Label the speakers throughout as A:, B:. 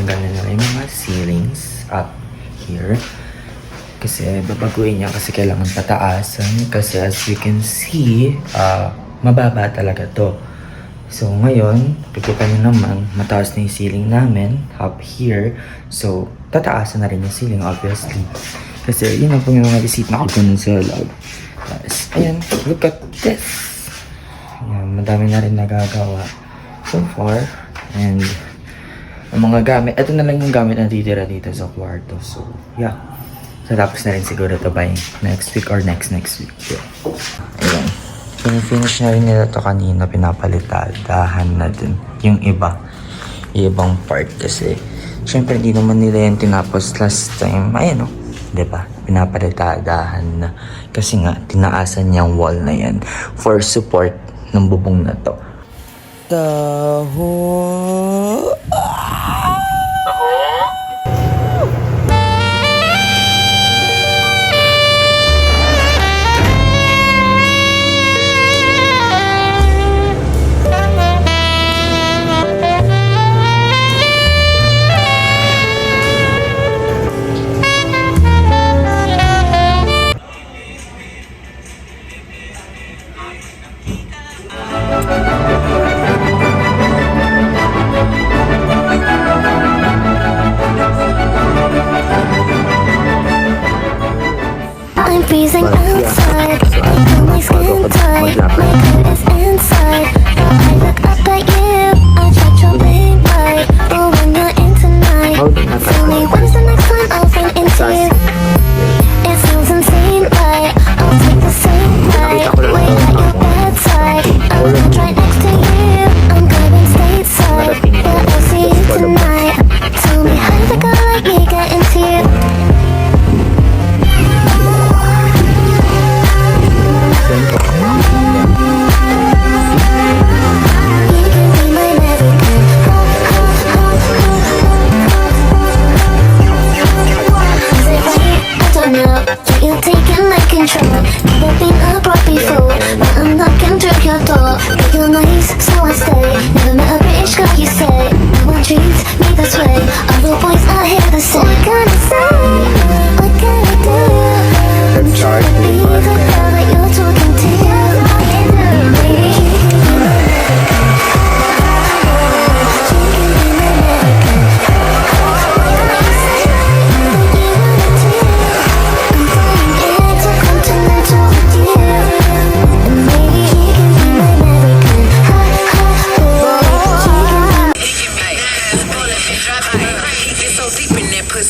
A: tatanggalin na yung mga ceilings up here. Kasi babaguhin niya kasi kailangan pataasan. Kasi as you can see, mababa talaga to. So ngayon, tutukan nyo naman, mataas na yung ceiling namin up here. So tataasan na rin yung ceiling obviously. Kasi yun ang pong yung mga bisita ko nun sa loob. Tapos, ayan, look at this. Ayan, madami na rin nagagawa so far. And ang mga gamit, ito na lang yung gamit na titira dito sa kwarto. So yeah. So, tapos na rin siguro to by next week or next week. Yeah. Ayan. Finish na rin nila to kanina. Pinapalitahan na din yung iba. Yung ibang part kasi syempre hindi naman nila yung tinapos last time. Ayan o. Diba? Pinapalitadahan na. Kasi nga, tinaasan niyang wall na yan for support ng bubong na to. Taho!
B: I'm freezing outside, feel my skin tight, my coat is inside. I look up at you, I try to be right, but when you're in tonight, tell me when's the next time I'll run into you. It sounds insane, right? I'll take the same ride, wait at your bedside. I'm not right next to you, I'm going stateside, but I'll see you tonight. Tell me how does a girl like me get into you? You're taking my control. Never been abroad before, but I'm knocking through your door. But you're nice, so I stay. Never met a British girl, you say. No one treats me this way. All the boys out here the same. What can I say? What can I do? I'm trying to be the girl that you're talking to.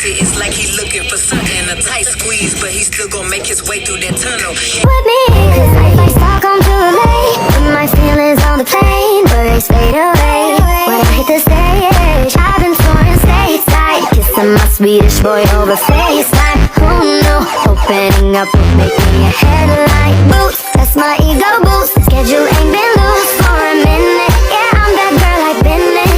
C: It's like he looking for something, a tight squeeze, but he still gonna make his way through that tunnel.
B: With me, cause I stuck on too late. With my feelings on the plane, birds fade away. When I hit the stage, I've been touring stateside, kissing my Swedish boy over FaceTime. Oh no, opening up would make me a headline boost. That's my ego boost. The schedule ain't been loose for a minute. Yeah, I'm that girl I've been in.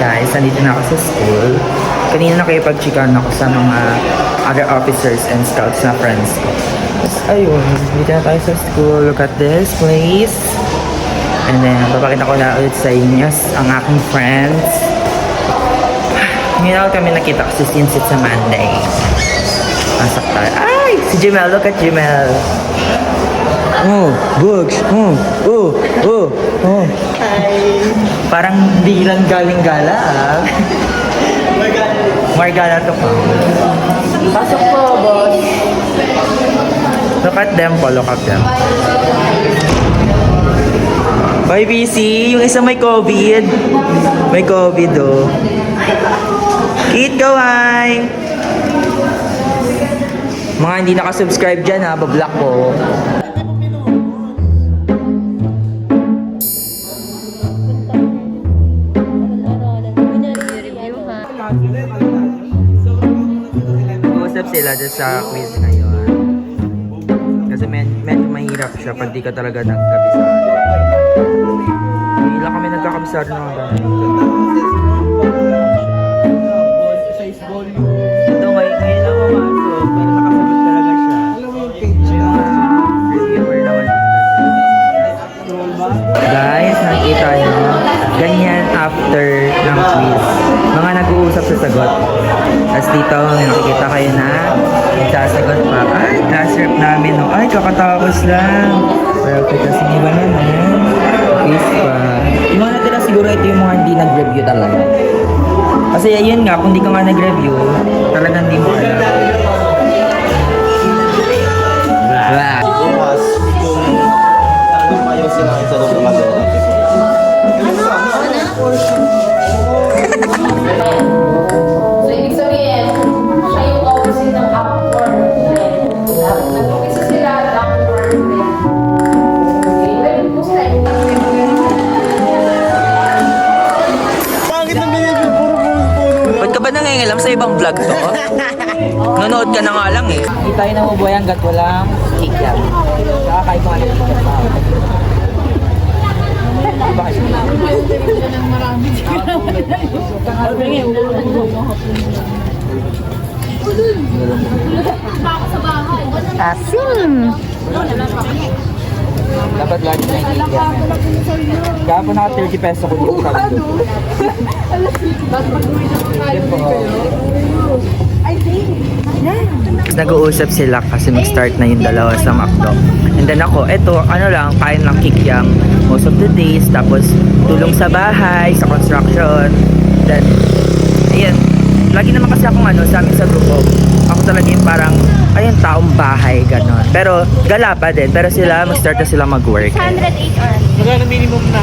A: Guys, nandito na ako sa school. Kanina nakipag-chikahan ako sa mga other officers and scouts na friends ko. Tapos ayun, dito na tayo sa school. Look at this place. And then, papakita ko na ulit sa inyo ang aking friends. Ngayon kami nakita kasi since it's a Monday. Pasok tayo. Ay! Si Jimel, look at Jimel. Oh, Bugs. Oh. Hi. Parang di lang galing gala ah. Margala to pa. Pasok po, boss. Look at them po, look at them. Bye, BC. Yung isa may COVID. May COVID, oh. Keep going. Mga hindi nakasubscribe dyan, ha. Bablock ko. Usap sila dyan sa quiz ngayon. Kasi medyo mahirap siya pag di ka talaga nagkabisado. Hindi lang kami nagkakabisado ng mga ganun. Ito ngayon lang pumasok, pero nakasagot talaga siya. Yung mga reviewer naman. Guys, nakikita nyo, ganyan after ng quiz. Mga nag-uusap sa sagot. Tapos dito, may nakikita kayo na nagsasagot pa. Ay, class rep namin, no? Ay, kakatapos lang. Perfect. Kasi iba naman. Quiz pa. Yung mga natira siguro ito yung mga hindi nag-review talaga. Kasi ayun nga, kung di ka nga nag-review, talagang hindi mo alam. Wow.
D: Bukas, kung ayaw sila sa loob ng magawa.
E: So, ibig sabihin, siya yung opposite ng upward trend. Nag-umpisa sila, downward trend. Okay, well, gusto tayo.
D: Bakit na medyo puro?
A: Ba't ka ba nangingilam sa ibang vlog to? Nanood ka na nga lang eh. Hindi tayo namubuhay hanggat walang kikyan. Kakakain ko nga ng kikyan pa. Bakit?
B: Asim.
A: Dapat lagi na yung kikyan. Kaya po naka 30 peso ko dito sa lalo. Nag-uusap sila kasi mag-start na yung dalawa sa McDo. And then ako, eto, ano lang, kain lang kikyam most of the days. Tapos, tulong sa bahay, sa construction. Then, ayun. Lagi naman kasi akong sa amin sa grupo. Ako talaga yung parang, ayun, taong bahay, gano'n. Pero, gala pa din. Pero sila, mag-start na sila mag-work.
B: 108 hours.
D: Magkano minimum na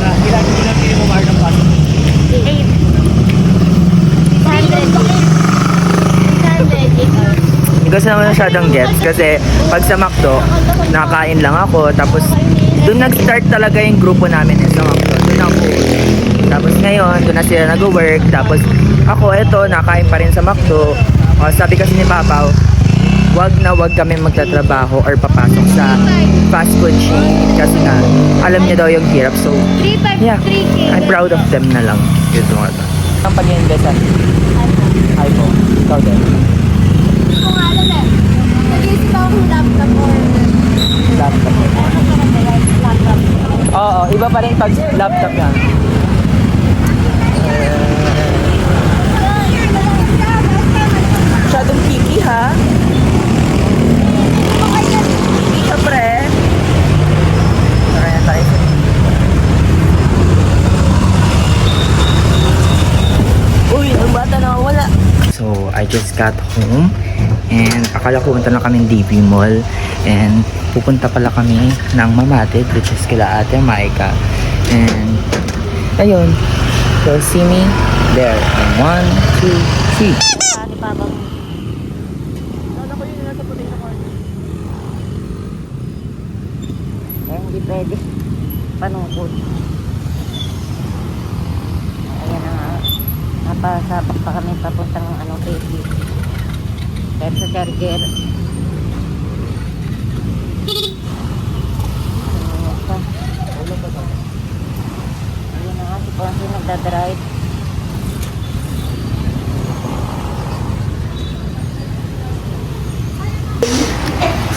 D: na ilan minimum hour ng pasok?
B: 8. 108 hours.
A: Hindi ko naman masyadong gets kasi pag sa McDo, nakain lang ako. Tapos, doon nag-start talaga yung grupo namin sa McDo. Doon ako. Tapos ngayon, doon na sila nag-work. Tapos ako, eto, nakain pa rin sa McDo. Sabi kasi ni Papa, wag na wag kami magtatrabaho or papasok sa fast food chain. Kasi nga, alam niya daw yung hirap. So, yeah,
B: 3K.
A: I'm proud of them na lang. Ito nga ito. Ang pag-invest sa iPhone. Ikaw din.
B: Hindi ko nga alam eh. Nag-isip ako ng laptop or
A: Laptop.
B: laptop.
A: Oo, iba pa rin pag laptop yan. Masyadong picky ha? Picky ka pre. Tara na tayo. Uy, ang bata na wala. So, I just got home and akala ko punta na kami ng DP Mall and pupunta pala kami ng Mamatid which is kila Ate Maika and ayun, so see me there and 1, 2, 3.
B: Ni Babang. Hindi pwede. Panungkod. Ayan na nga. Napasabak pa kami papuntang baby. Pero sa charger. Ayan pa. Ayan na nga. Si Ponce nagdadrive.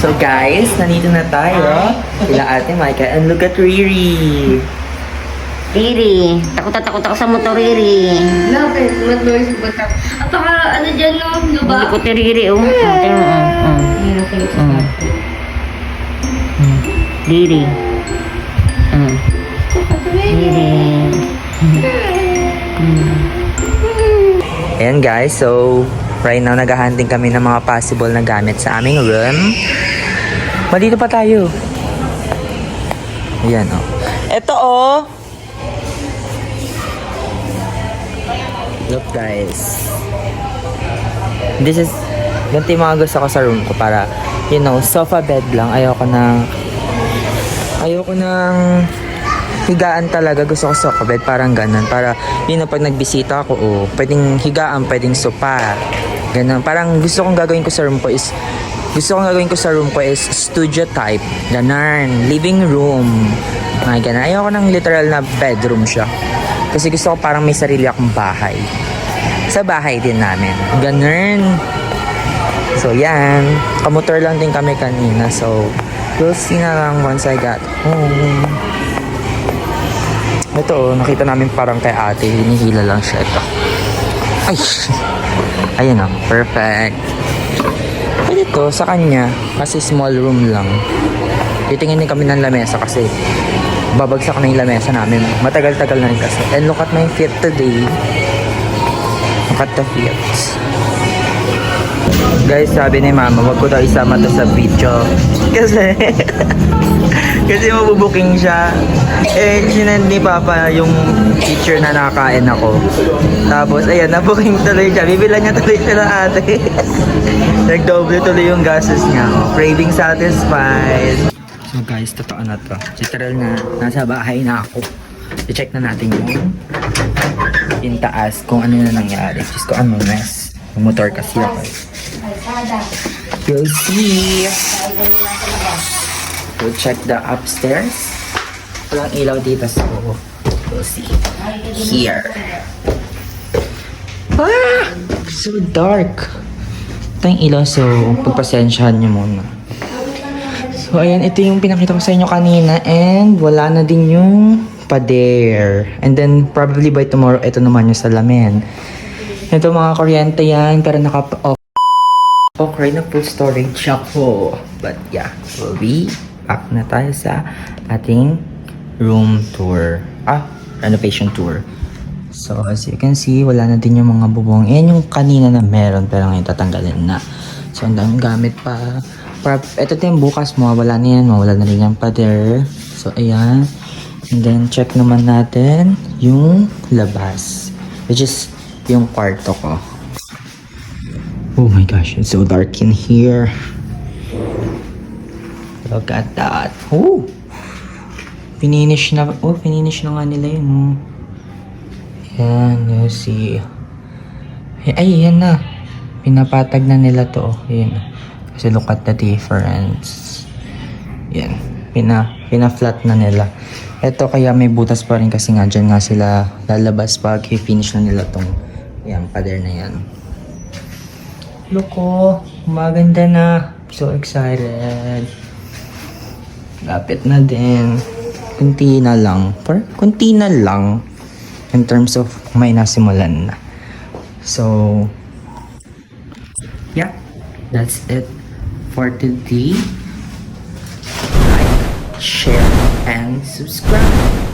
A: So guys, nandito na tayo kila Ate Maika and look at Riri.
B: Riri. Takot ako sa motor, Riri.
E: Lapit, mag-noise ba ito? Apaka, ano dyan, no? Luba?
B: Hindi ko tiriri, oh. Riri. Riri.
A: Ayan guys, so right now naghahunting kami ng mga possible na gamit sa aming room. Dito pa tayo. Ayan oh. Ito oh. Look guys. This is ganito yung mga gusto ko sa room ko para sofa bed lang. Ayoko ng higaan talaga. Gusto ko sofa bed, parang ganun. Para pag nagbisita ako, pwedeng higaan, pwedeng sopa. Ganun. Parang gusto kong gagawin ko sa room ko is Gusto kong gagawin ko sa room ko is studio type. Ganun. Living room. Mga ganun. Ayoko ng literal na bedroom siya. Kasi gusto ko parang may sarili akong bahay. Sa bahay din namin. Ganun. So, yan. Kamotor lang din kami kanina. So, we'll see na lang once I got home. Ito, nakita namin parang kay ate. Hinihila lang siya. Ito. Ay! Ayan o. Perfect. Pwede to sa kanya. Kasi small room lang. Titingin din kami ng lamesa kasi babagsak na yung lamesa namin. Matagal-tagal na rin kasi. And look at my feet today. Look at the feet. Guys, sabi ni mama, wag ko daw isama to sa video. Kasi mabubuking siya. Eh, sinend ni Papa yung picture na nakakain ako. Tapos, ayan, nabuking tuloy siya. Bibilan niya tuloy sila ate. Nagdoble tuloy yung gastos niya. Craving satisfied. So guys, totoo na to. Literal na, nasa bahay na ako. I-check na natin yung taas kung ano na nangyari. Just ko ano mess. Yung motor kasi ako. You'll see. We'll check the upstairs. Walang ilaw dito, so we'll see. Here. Ah! So dark. Ito yung ilaw, so pagpasensyahan nyo muna. So ayan, ito yung pinakita ko sa inyo kanina and wala na din yung pader. And then probably by tomorrow, ito naman yung salamin. Ito mga kuryente yan, pero naka-off. Okay na full storage ako. But yeah, we'll be back na tayo sa ating room tour. Renovation tour. So as you can see, wala na din yung mga bubong. Yan yung kanina na meron, pero ngayon tatanggalin na. So ang daming gamit pa. Ito din bukas, mawawala na yan. Mawawala na rin yung pader. So ayan. And then check naman natin yung labas. Which is yung kwarto ko. Oh my gosh, it's so dark in here. Look at that. Oh! Finish na nga nila yun. Oh. Yan, you see. Ay, yan na. Pinapatag na nila to. Yan. Kasi look at the difference. Yan. Pina-flat na nila. Ito kaya may butas pa rin kasi nga dyan nga sila lalabas pag i-finish na nila tong yan, pader na yan. Look oh, maganda na. So excited. Lapit na din. Kunti na lang. Kunti na lang. In terms of may nasimulan na. So, yeah. That's it for today. Like, share, and subscribe.